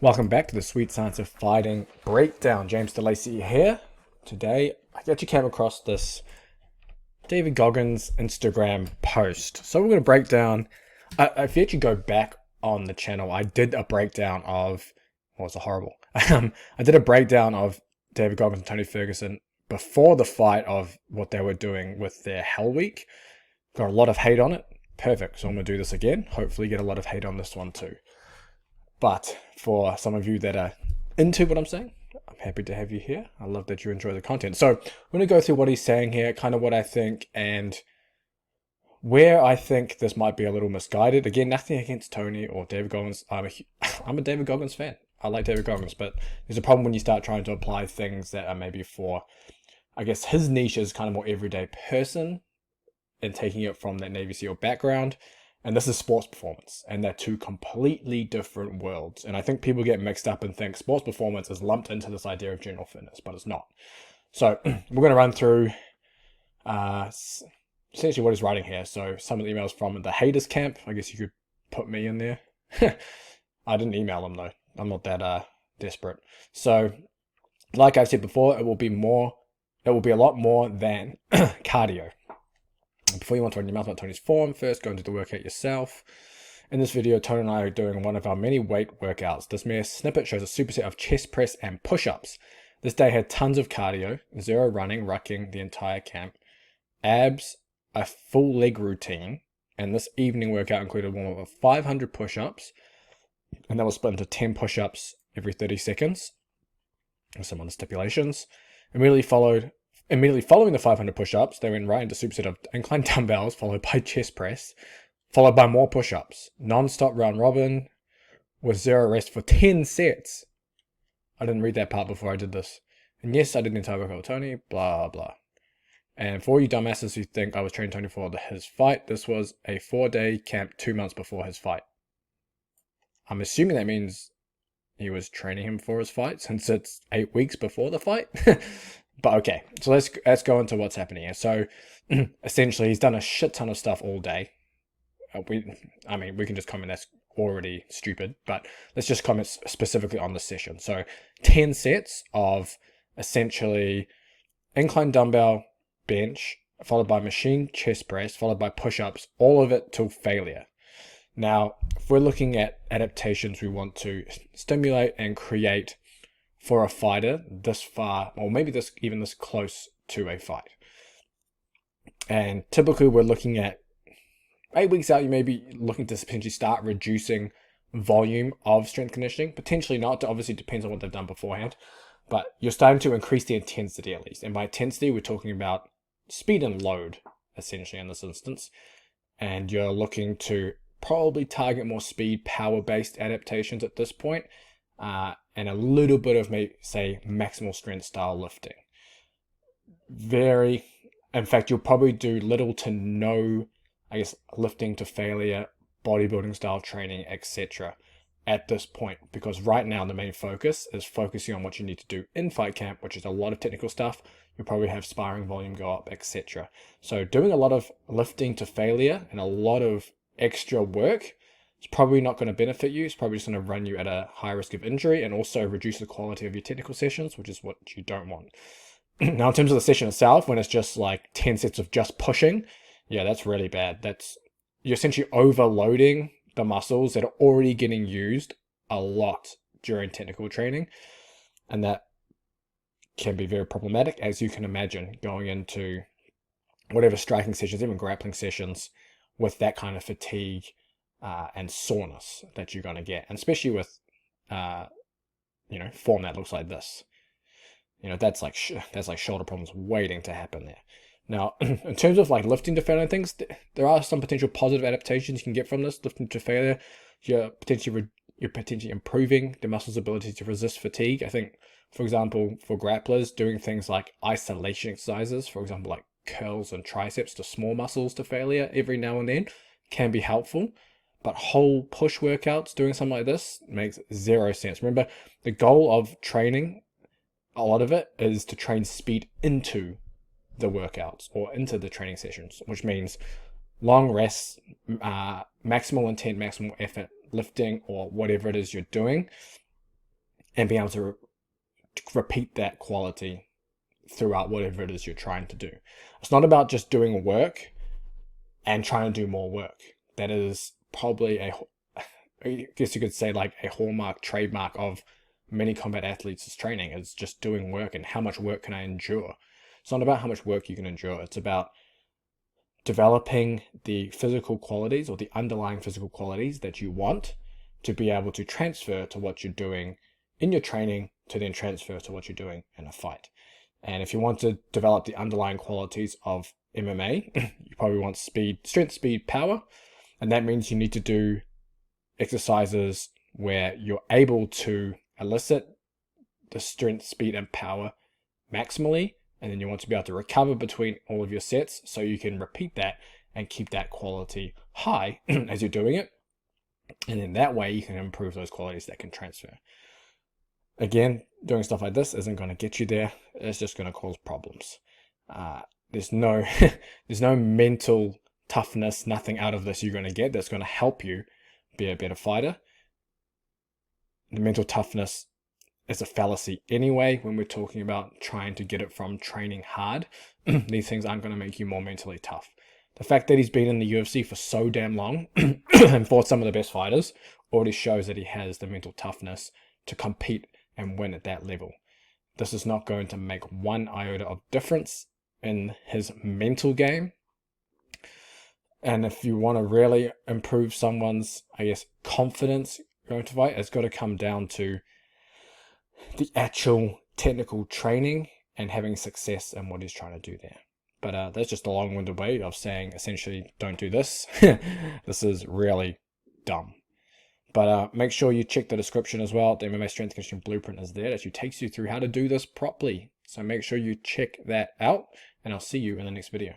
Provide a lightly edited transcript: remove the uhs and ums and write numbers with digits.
Welcome back to the Sweet Science of Fighting Breakdown. James DeLacy here. Today, I actually came across this David Goggins Instagram post. So we're going to break down, if you actually go back on the channel, I did a breakdown of, well, it's horrible. I did a breakdown of David Goggins and Tony Ferguson before the fight of what they were doing with their Hell Week. Got a lot of hate on it. Perfect. So I'm going to do this again. Hopefully get a lot of hate on this one too. But for some of you that are into what I'm saying, I'm happy to have you here. I love that you enjoy the content. So I'm going to go through what he's saying here, kind of what I think, and where I think this might be a little misguided. Again, nothing against Tony or David Goggins. I'm a David Goggins fan. I like David Goggins, but there's a problem when you start trying to apply things that are maybe for, I guess his niche is kind of more everyday person and taking it from that Navy SEAL background. And this is sports performance, and they're two completely different worlds. And I think people get mixed up and think sports performance is lumped into this idea of general fitness, but it's not. So we're going to run through essentially what he's writing here. So some of the emails from the haters camp. I guess you could put me in there. I didn't email them though. I'm not that desperate. So like I said before, it will be a lot more than cardio. Before you want to run your mouth about Tony's form, first go and do the workout yourself. In this video, Tony and I are doing one of our many weight workouts. This mere snippet shows a superset of chest press and push-ups. This day had tons of cardio, 0 running, rucking the entire camp, abs, a full leg routine, and this evening workout included a warm-up of 500 push-ups, and that was split into 10 push-ups every 30 seconds, with some other stipulations. Immediately following the 500 push-ups, they went right into superset of incline dumbbells, followed by chest press, followed by more push-ups. Non-stop round robin with 0 rest for 10 sets. I didn't read that part before I did this. And yes, I did the entire workout with Tony, blah, blah. And for you dumbasses who think I was training Tony for his fight, this was a 4-day camp 2 months before his fight. I'm assuming that means he was training him for his fight, since it's 8 weeks before the fight. But okay, so let's go into what's happening here. So essentially, he's done a shit ton of stuff all day. We can just comment that's already stupid, but let's just comment specifically on the session. So 10 sets of essentially incline dumbbell bench, followed by machine chest press, followed by push-ups, all of it till failure. Now, if we're looking at adaptations we want to stimulate and create for a fighter this far, or maybe this close to a fight. And typically we're looking at 8 weeks out, you may be looking to potentially start reducing volume of strength conditioning. Potentially not, it obviously depends on what they've done beforehand. But you're starting to increase the intensity at least. And by intensity, we're talking about speed and load, essentially in this instance. And you're looking to probably target more speed, power-based adaptations at this point. And a little bit of, maybe, say, maximal strength style lifting. In fact, you'll probably do little to no, I guess, lifting to failure, bodybuilding style training, etc. at this point. Because right now, the main focus is focusing on what you need to do in fight camp, which is a lot of technical stuff. You'll probably have sparring volume go up, etc. So doing a lot of lifting to failure and a lot of extra work, it's probably not going to benefit you. It's probably just going to run you at a high risk of injury and also reduce the quality of your technical sessions, which is what you don't want. Now, in terms of the session itself, when it's just like 10 sets of just pushing, yeah, that's really bad. You're essentially overloading the muscles that are already getting used a lot during technical training. And that can be very problematic, as you can imagine, going into whatever striking sessions, even grappling sessions, with that kind of fatigue and soreness that you're going to get, and especially with form that looks like this. That's like shoulder problems waiting to happen there. Now, in terms of like lifting to failure and things, there are some potential positive adaptations you can get from this. Lifting to failure, you're potentially improving the muscle's ability to resist fatigue. I think, for example, for grapplers, doing things like isolation exercises, for example, like curls and triceps to small muscles to failure every now and then, can be helpful. But whole push workouts, doing something like this, makes 0 sense. Remember, the goal of training, a lot of it, is to train speed into the workouts or into the training sessions, which means long rests, maximal intent, maximal effort lifting, or whatever it is you're doing. and being able to repeat that quality throughout whatever it is you're trying to do. It's not about just doing work and trying to do more work. That is probably I guess you could say like a hallmark, trademark of many combat athletes' training, is just doing work and how much work can I endure. It's not about how much work you can endure. It's about developing the physical qualities or the underlying physical qualities that you want to be able to transfer to what you're doing in your training, to then transfer to what you're doing in a fight. And if you want to develop the underlying qualities of MMA, you probably want speed, strength, speed, power. And that means you need to do exercises where you're able to elicit the strength, speed, and power maximally. And then you want to be able to recover between all of your sets so you can repeat that and keep that quality high as you're doing it. And then that way you can improve those qualities that can transfer. Again, doing stuff like this isn't going to get you there. It's just going to cause problems. There's no mental toughness, nothing out of this you're going to get that's going to help you be a better fighter. The mental toughness is a fallacy anyway when we're talking about trying to get it from training hard. These things aren't going to make you more mentally tough. The fact that he's been in the UFC for so damn long and fought some of the best fighters already shows that he has the mental toughness to compete and win at that level. This is not going to make one iota of difference in his mental game. And if you want to really improve someone's, I guess, confidence going to fight, it's got to come down to the actual technical training and having success in what he's trying to do there. But that's just a long-winded way of saying, essentially, don't do this. This is really dumb. But make sure you check the description as well. The MMA Strength Conditioning Blueprint is there. It actually takes you through how to do this properly. So make sure you check that out, and I'll see you in the next video.